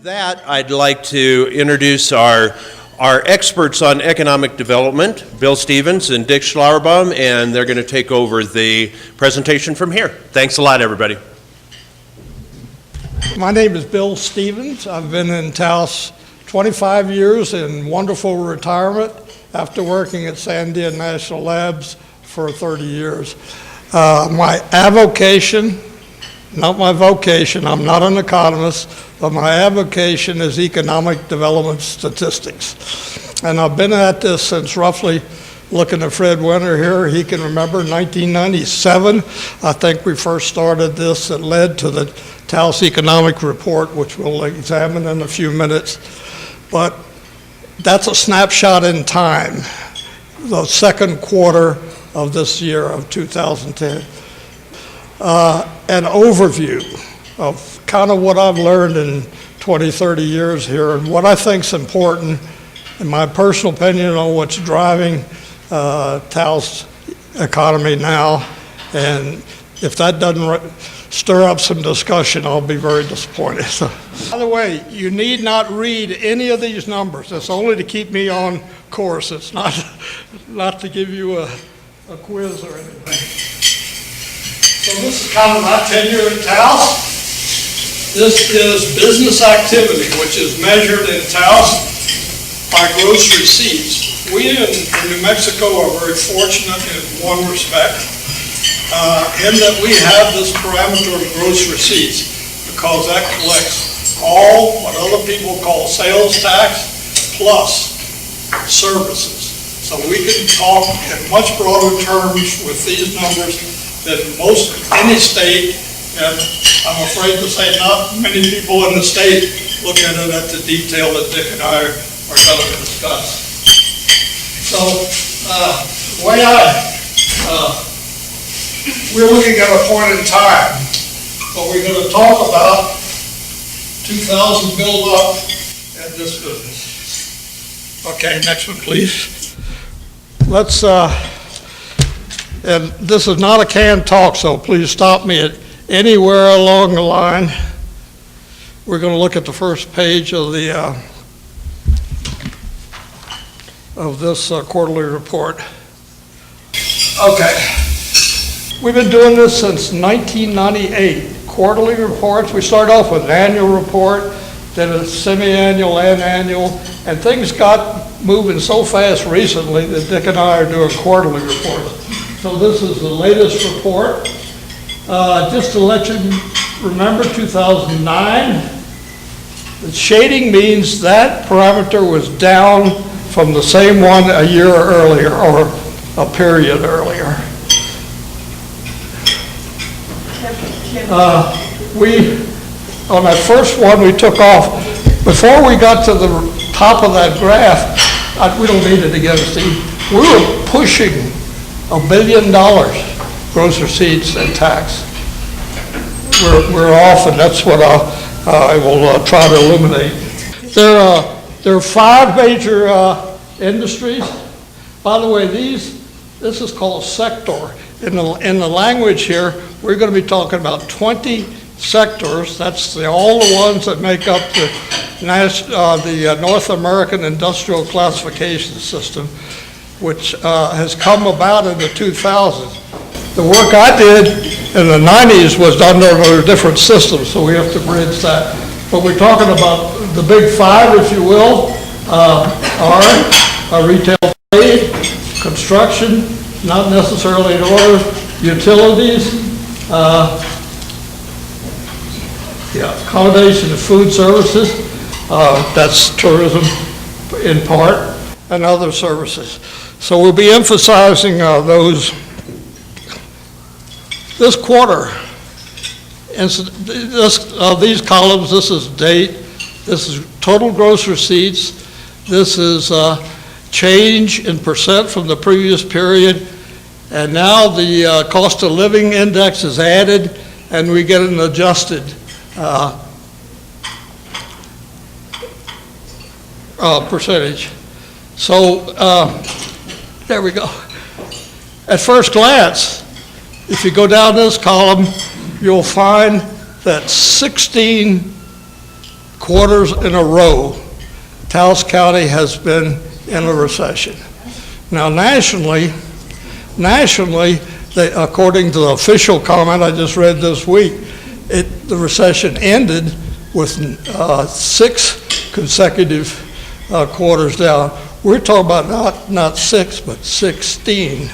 that, I'd like to introduce our experts on economic development, Bill Stevens and Dick Schlauerbaum, and they're going to take over the presentation from here. Thanks a lot, everybody. My name is Bill Stevens. I've been in Taos 25 years in wonderful retirement after working at Sandia National Labs for 30 years. My avocation, not my vocation, I'm not an economist, but my avocation is economic development statistics. And I've been at this since roughly, looking at Fred Winter here, he can remember 1997. I think we first started this. It led to the Taos Economic Report, which we'll examine in a few minutes. But that's a snapshot in time, the second quarter of this year of 2010. An overview of kind of what I've learned in 20, 30 years here and what I think is important, in my personal opinion, on what's driving Taos economy now. And if that doesn't stir up some discussion, I'll be very disappointed. By the way, you need not read any of these numbers. It's only to keep me on course. It's not to give you a quiz or anything. So this is kind of my tenure at Taos. This is business activity, which is measured in Taos by gross receipts. We in New Mexico are very fortunate in one respect, in that we have this parameter of gross receipts, because that collects all what other people call sales tax plus services. So we can talk in much broader terms with these numbers than any state, and I'm afraid to say not many people in the state look at it at the detail that Dick and I are going to discuss. So the way we're looking at a point in time, but we're going to talk about 2000 build up and this business. Okay, next one, please. Let's, and this is not a canned talk, so please stop me at anywhere along the line. We're going to look at the first page of the of this quarterly report. Okay, we've been doing this since 1998. Quarterly reports. We start off with an annual report, then a semi-annual and annual, and things got moving so fast recently that Dick and I are doing quarterly reports. So this is the latest report. Just to let you remember, 2009, the shading means that parameter was down from the same one a year earlier or a period earlier. On that first one we took off, before we got to the top of that graph, we don't need it again, Steve, we were pushing $1 billion gross receipts and tax. We're off, and that's what I will try to illuminate. There are 5 major industries. By the way, this is called sector. In the language here, we're going to be talking about 20 sectors. That's all the ones that make up the North American Industrial Classification System, which has come about in the 2000s. The work I did in the 90s was done under a different system, so we have to bridge that. But we're talking about the big 5, if you will, are retail trade, construction, not necessarily in order, utilities, accommodation and food services, that's tourism in part, and other services. So we'll be emphasizing those this quarter. And so these columns, this is date, this is total gross receipts, this is change in percent from the previous period, and now the cost of living index is added, and we get an adjusted percentage. So there we go. At first glance, if you go down this column, you'll find that 16 quarters in a row, Taos County has been in a recession. Now nationally, according to the official comment I just read this week, the recession ended with 6 consecutive quarters down. We're talking about not 6, but 16.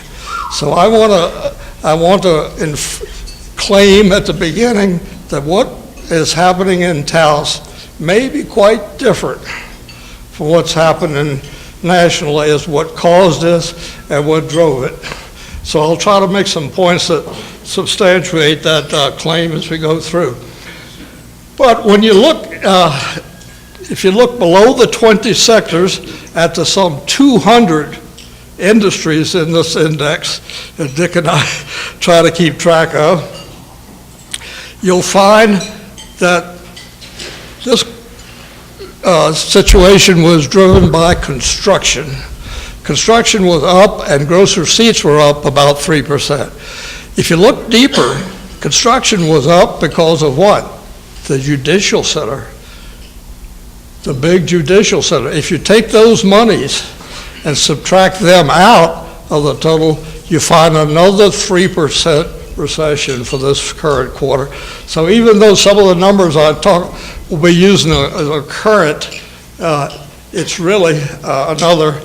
So I want to claim at the beginning that what is happening in Taos may be quite different from what's happening nationally as what caused this and what drove it. So I'll try to make some points that substantiate that claim as we go through. But when you look, if you look below the 20 sectors at the some 200 industries in this index that Dick and I try to keep track of, you'll find that this situation was driven by construction. Construction was up and gross receipts were up about 3%. If you look deeper, construction was up because of what? The judicial center, the big judicial center. If you take those monies and subtract them out of the total, you find another 3% recession for this current quarter. So even though some of the numbers I talk will be using as a current, it's really another